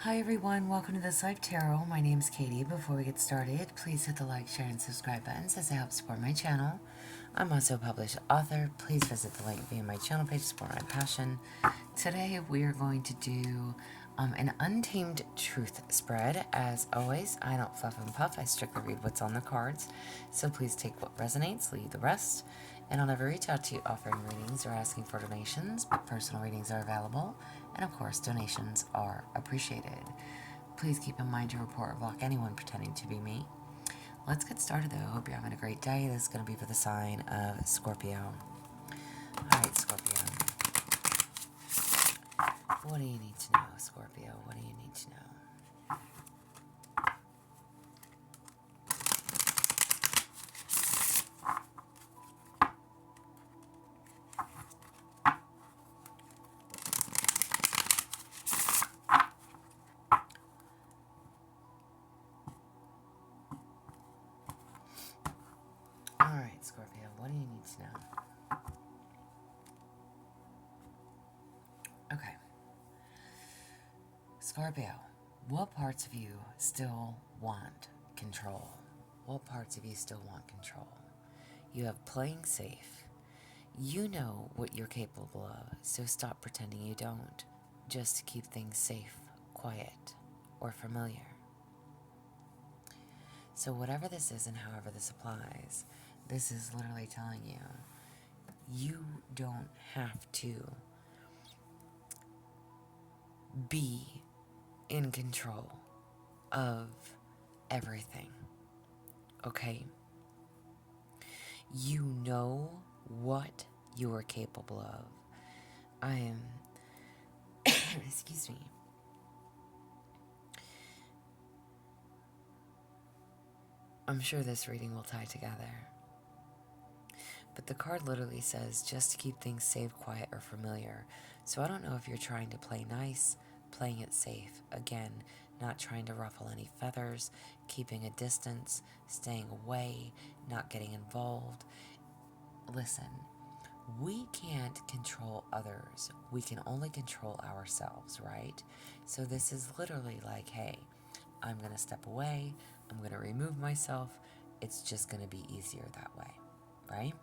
Hi everyone, welcome to This Life Tarot. My name is Katie. Before we get started, please hit the like, share, and subscribe buttons as they help support my channel. I'm also a published author. Please visit the link via my channel page to support my passion. Today we are going to do an Untamed truth spread. As always, I don't fluff and puff. I strictly read what's on the cards. So please take what resonates, leave the rest. And I'll never reach out to you offering readings or asking for donations, but personal readings are available. And of course, donations are appreciated. Please keep in mind to report or block anyone pretending to be me. Let's get started though. Hope you're having a great day. This is going to be for the sign of Scorpio. Alright, Scorpio. What do you need to know, Scorpio? What do you need to know? Alright, Scorpio, what do you need to know? Okay. Scorpio, what parts of you still want control? What parts of you still want control? You have playing safe. You know what you're capable of, so stop pretending you don't, just to keep things safe, quiet, or familiar. So whatever this is and however this applies, this is literally telling you, you don't have to be in control of everything, okay? You know what you are capable of. I am, excuse me. I'm sure this reading will tie together. But the card literally says just to keep things safe, quiet, or familiar. So I don't know if you're trying to play nice, playing it safe. Again, not trying to ruffle any feathers, keeping a distance, staying away, not getting involved. Listen, we can't control others. We can only control ourselves, right? So this is literally like, hey, I'm going to step away. I'm going to remove myself. It's just going to be easier that way, right?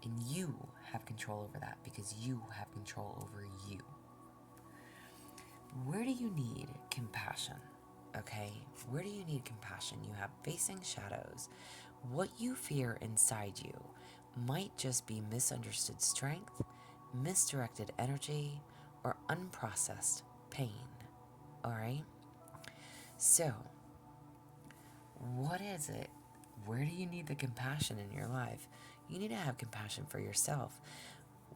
And you have control over that because you have control over you. Where do you need compassion? Okay? Where do you need compassion? You have facing shadows. What you fear inside you might just be misunderstood strength, misdirected energy, or unprocessed pain. Alright? So, what is it? Where do you need the compassion in your life? You need to have compassion for yourself.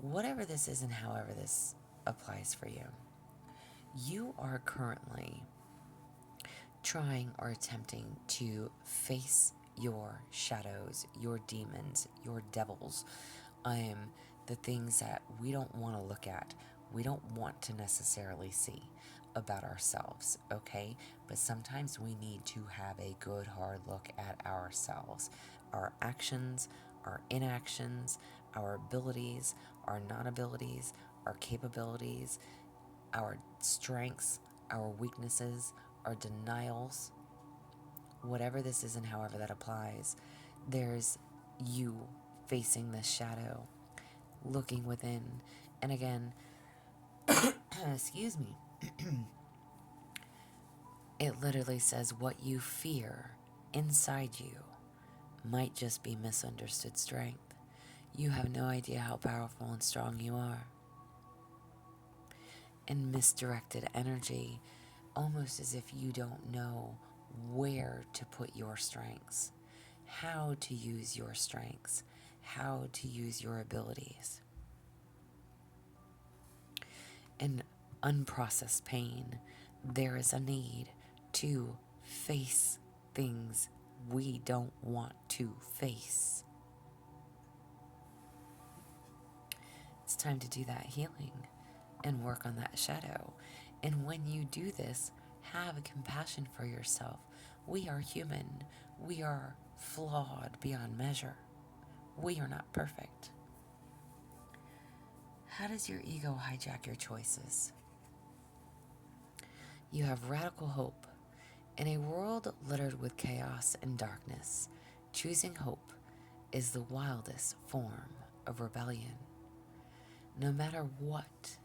Whatever this is and however this applies for you. You are currently trying or attempting to face your shadows, your demons, your devils, the things that we don't want to look at, we don't want to necessarily see about ourselves, okay? But sometimes we need to have a good hard look at ourselves, our actions, our inactions, our abilities, our non-abilities, our capabilities, our strengths, our weaknesses, our denials, whatever this is and however that applies. There's you facing this shadow, looking within, and again, excuse me, it literally says what you fear inside you might just be misunderstood strength. You have no idea how powerful and strong you are. And misdirected energy, almost as if you don't know where to put your strengths, how to use your strengths, how to use your abilities. And unprocessed pain, there is a need to face things we don't want to face. It's time to do that healing and work on that shadow. And when you do this, have compassion for yourself. We are human. We are flawed beyond measure. We are not perfect. How does your ego hijack your choices? You have radical hope. In a world littered with chaos and darkness, choosing hope is the wildest form of rebellion. No matter what,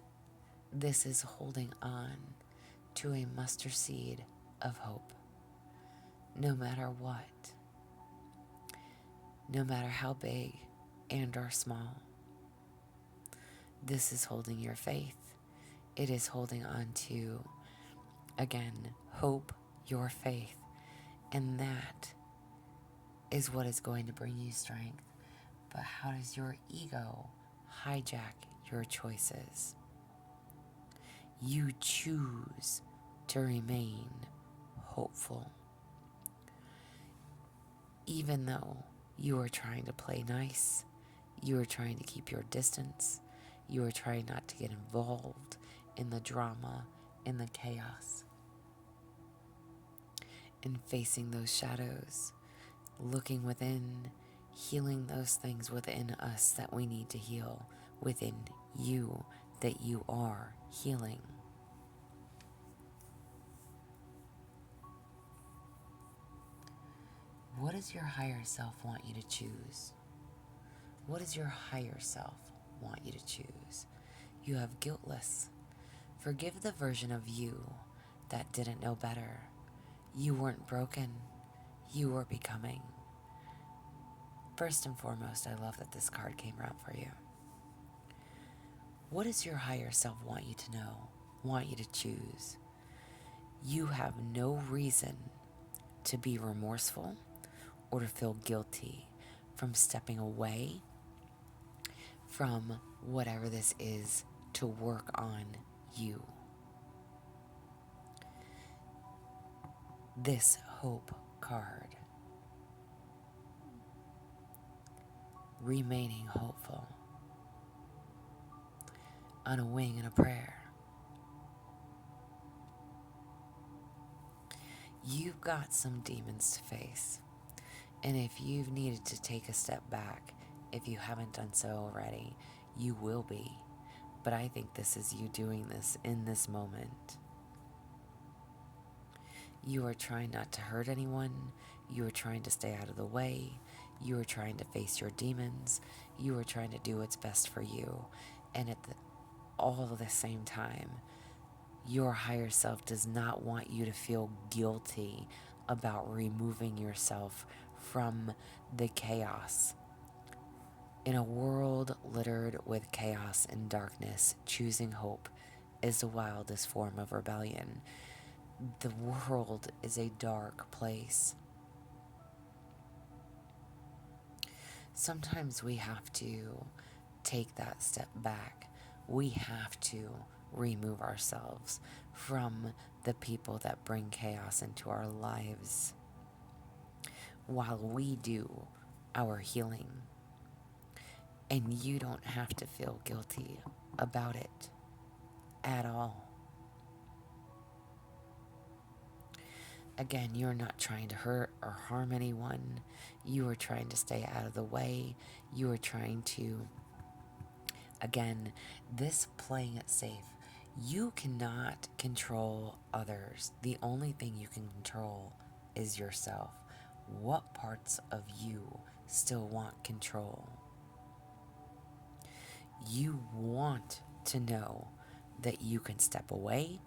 this is holding on to a mustard seed of hope. No matter what, no matter how big and or small, this is holding your faith. It is holding on to, again, hope, your faith, and that is what is going to bring you strength. But how does your ego hijack your choices? You choose to remain hopeful. Even though you are trying to play nice, you are trying to keep your distance, you are trying not to get involved in the drama, in the chaos, and facing those shadows, looking within, healing those things within us that we need to heal, within you that you are healing. What does your higher self want you to choose? What does your higher self want you to choose? You have guiltless. Forgive the version of you that didn't know better. You weren't broken. You were becoming. First and foremost, I love that this card came around for you. What does your higher self want you to know, want you to choose? You have no reason to be remorseful or to feel guilty from stepping away from whatever this is to work on you. This hope card, remaining hopeful, on a wing and a prayer. You've got some demons to face. And if you've needed to take a step back, if you haven't done so already, you will be. But I think this is you doing this in this moment. You are trying not to hurt anyone. You are trying to stay out of the way. You are trying to face your demons. You are trying to do what's best for you. And all at the same time, your higher self does not want you to feel guilty about removing yourself from the chaos. In a world littered with chaos and darkness, choosing hope is the wildest form of rebellion. The world is a dark place. Sometimes we have to take that step back. We have to remove ourselves from the people that bring chaos into our lives while we do our healing. And you don't have to feel guilty about it at all. Again, you're not trying to hurt or harm anyone. You are trying to stay out of the way. You are trying to, again, this playing it safe. You cannot control others. The only thing you can control is yourself. What parts of you still want control? You want to know that you can step away,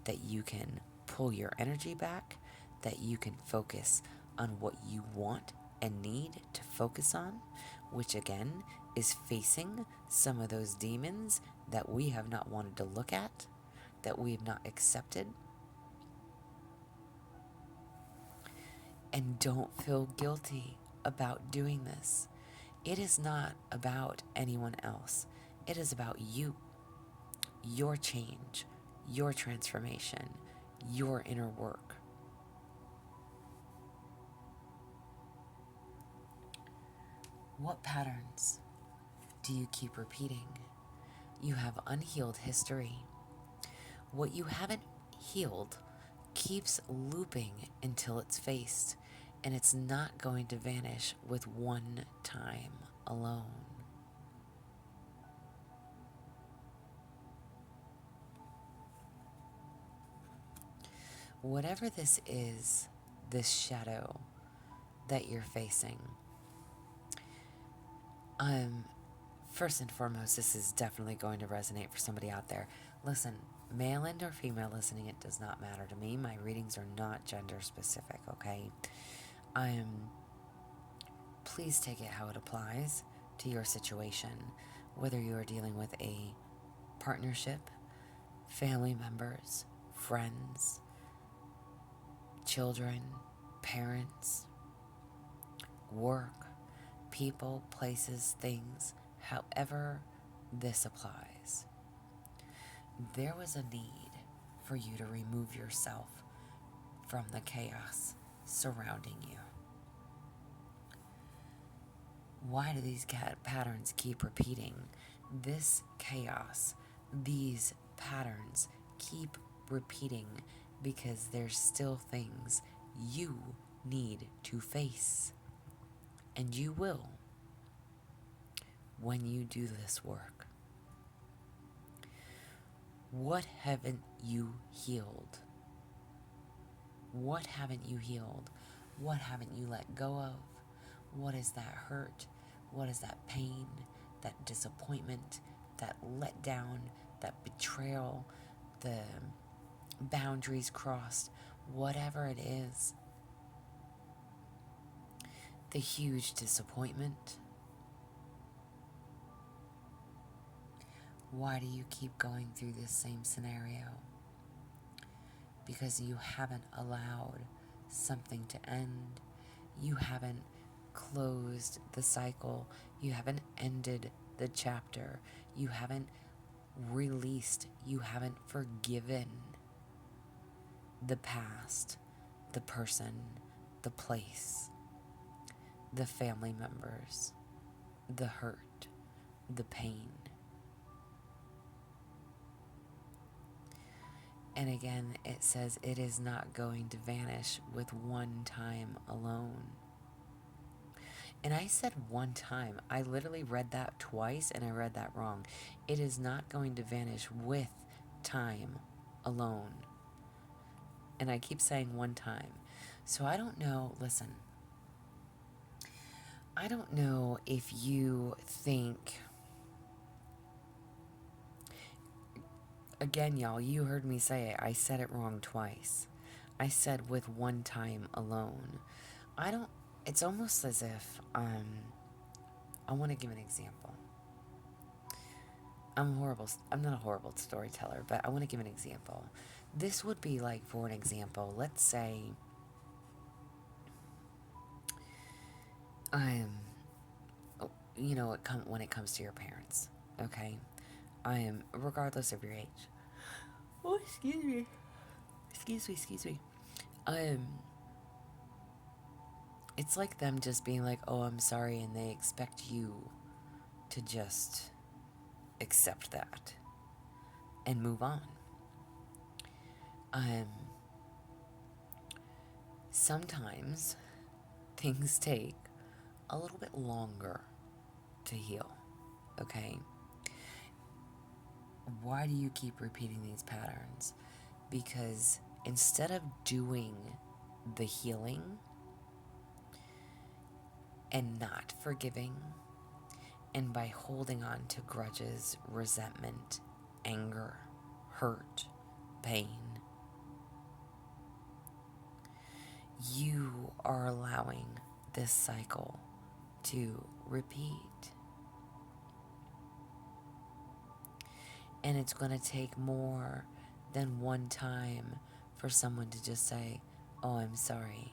that you can pull your energy back, that you can focus on what you want and need to focus on, which again is facing some of those demons that we have not wanted to look at, that we have not accepted. And don't feel guilty about doing this. It is not about anyone else. It is about you, your change, your transformation, your inner work. What patterns do you keep repeating? You have unhealed history. What you haven't healed keeps looping until it's faced, and it's not going to vanish with one time alone. whatever this is, this shadow that you're facing, first and foremost, this is definitely going to resonate for somebody out there. Listen, male and or female listening, it does not matter to me. My readings are not gender specific, okay? Please take it how it applies to your situation, whether you are dealing with a partnership, family members, friends, children, parents, work, people, places, things, however this applies. There was a need for you to remove yourself from the chaos surrounding you. Why do these patterns keep repeating? This chaos, these patterns keep repeating because there's still things you need to face. And you will when you do this work. What haven't you healed? What haven't you healed? What haven't you let go of? What is that hurt? What is that pain, that disappointment, that letdown, that betrayal, the boundaries crossed, whatever it is, the huge disappointment? Why do you keep going through this same scenario? Because you haven't allowed something to end. You haven't closed the cycle. You haven't ended the chapter. You haven't released. You haven't forgiven the past, the person, the place, the family members, the hurt, the pain. And again, it says it is not going to vanish with one time alone. And I said one time. I literally read that twice and I read that wrong. It is not going to vanish with time alone. And I keep saying one time. So I don't know, listen. I don't know if you think... Again, y'all, you heard me say it. I said it wrong twice. I said with one time alone. It's almost as if, I want to give an example. I'm not a horrible storyteller, but I want to give an example. This would be like, for an example, let's say, when it comes to your parents, okay? Regardless of your age. Oh, excuse me. Excuse me. It's like them just being like, oh, I'm sorry, and they expect you to just accept that and move on. Sometimes things take a little bit longer to heal, okay? Why do you keep repeating these patterns? Because instead of doing the healing and not forgiving, and by holding on to grudges, resentment, anger, hurt, pain, you are allowing this cycle to repeat. And it's going to take more than one time for someone to just say, oh, I'm sorry.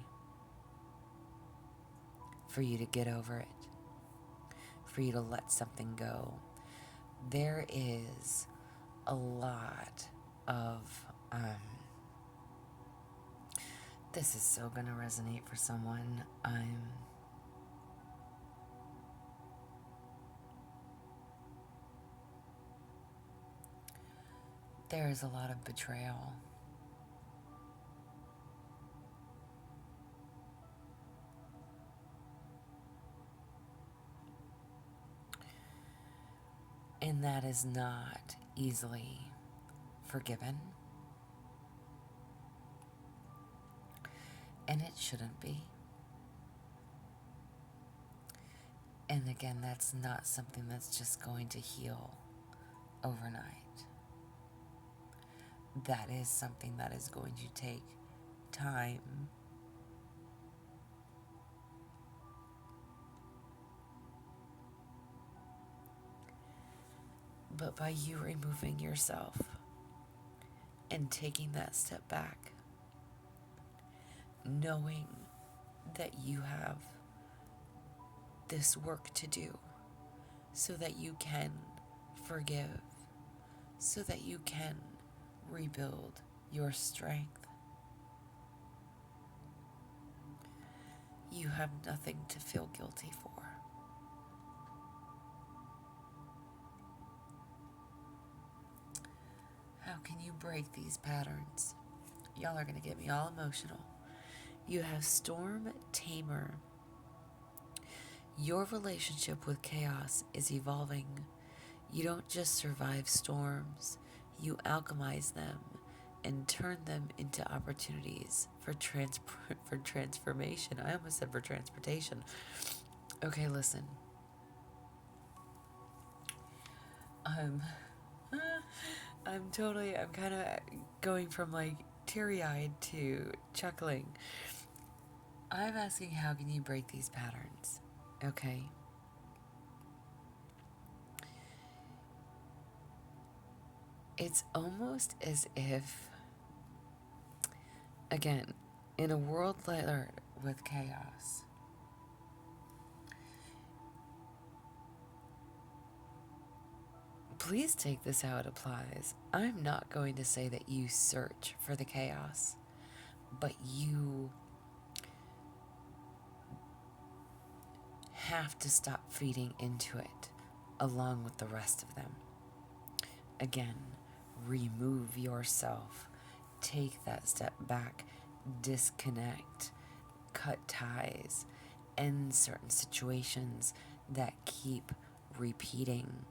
For you to get over it. For you to let something go. There is a lot of, this is so going to resonate for someone. There is a lot of betrayal. And that is not easily forgiven And it shouldn't be. And again, that's not something that's just going to heal overnight. That is something that is going to take time. But by you removing yourself and taking that step back, knowing that you have this work to do so that you can forgive, so that you can rebuild your strength, you have nothing to feel guilty for. How can you break these patterns? Y'all are going to get me all emotional. You have Storm Tamer. Your relationship with chaos is evolving. You don't just survive storms, you alchemize them and turn them into opportunities for transformation. I almost said for transportation. Okay, listen. I'm kind of going from like teary-eyed to chuckling. I'm asking, how can you break these patterns? Okay? It's almost as if, again, in a world littered with chaos, please take this how it applies. I'm not going to say that you search for the chaos, but you have to stop feeding into it along with the rest of them. Again, remove yourself, take that step back, disconnect, cut ties, end certain situations that keep repeating.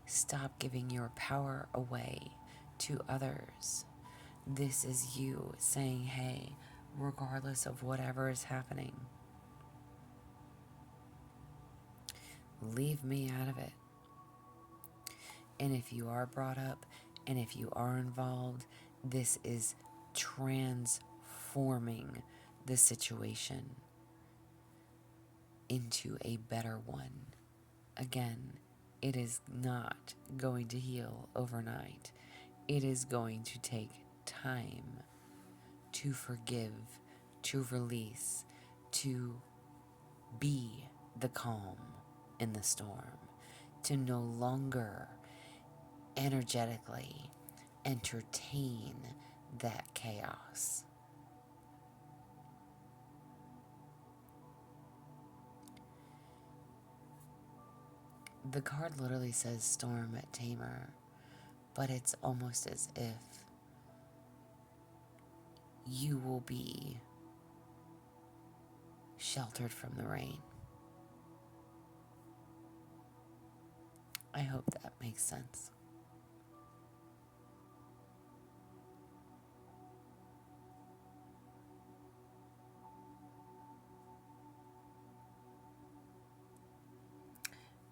Stop giving your power away to others. This is you saying, hey, regardless of whatever is happening, leave me out of it. And if you are brought up and if you are involved, this is transforming the situation into a better one. Again, it is not going to heal overnight. It is going to take time to forgive, to release, to be the calm in the storm, to no longer energetically entertain that chaos. The card literally says Storm Tamer, but it's almost as if you will be sheltered from the rain. I hope that makes sense.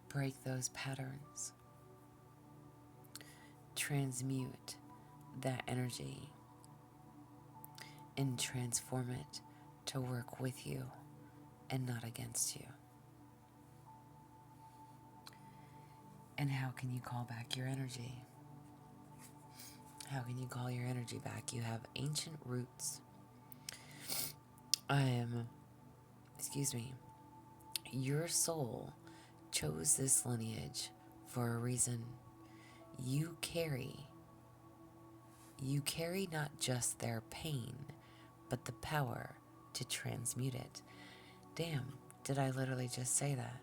Break those patterns. Transmute that energy and transform it to work with you and not against you. And how can you call back your energy? How can you call your energy back? You have ancient roots. Your soul chose this lineage for a reason. You carry not just their pain, but the power to transmute it. Damn, did I literally just say that?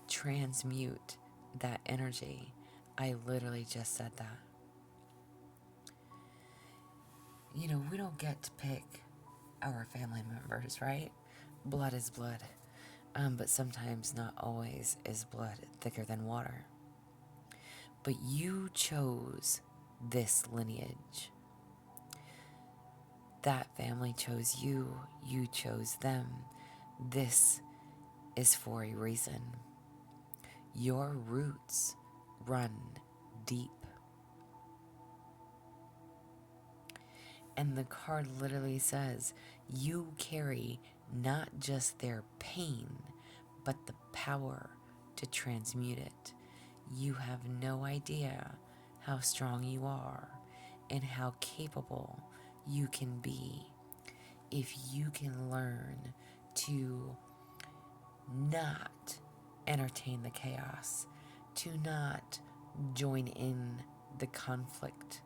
Transmute that energy. I literally just said that. You know, we don't get to pick our family members, right? Blood is blood. But sometimes, not always, is blood thicker than water. But you chose this lineage That family chose you. You chose them. This is for a reason. Your roots run deep. And the card literally says, you carry not just their pain, but the power to transmute it. You have no idea how strong you are and how capable you can be if you can learn to not entertain the chaos, to not join in the conflict,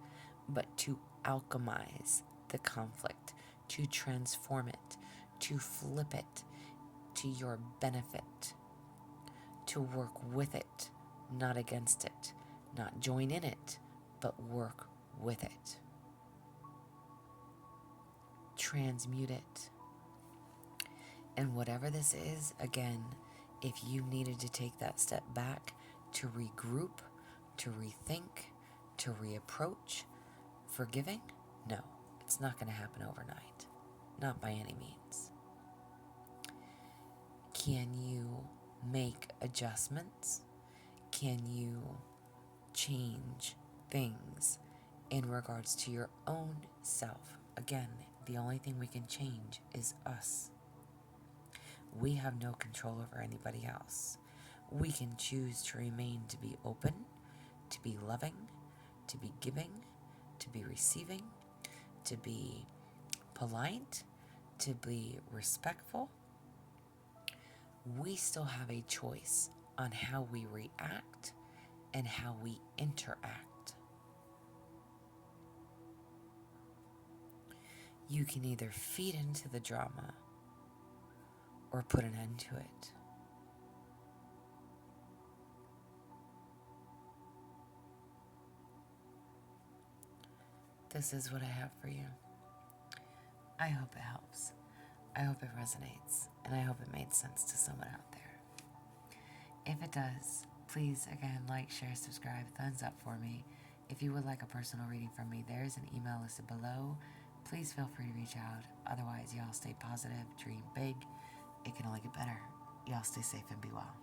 but to alchemize the conflict, to transform it, to flip it to your benefit, to work with it, not against it, not join in it, but work with it. Transmute it. And whatever this is, again, if you needed to take that step back to regroup, to rethink, to reapproach, forgiving, no, it's not going to happen overnight. Not by any means. Can you make adjustments? Can you change things in regards to your own self? Again, the only thing we can change is us. We have no control over anybody else. We can choose to remain to be open, to be loving, to be giving, to be receiving, to be polite, to be respectful. We still have a choice on how we react and how we interact. You can either feed into the drama or put an end to it. This is what I have for you. I hope it helps. I hope it resonates. And I hope it made sense to someone out there. If it does, please, again, like, share, subscribe, thumbs up for me. If you would like a personal reading from me, there's an email listed below. Please feel free to reach out. Otherwise, y'all stay positive, dream big. It can only get better. Y'all stay safe and be well.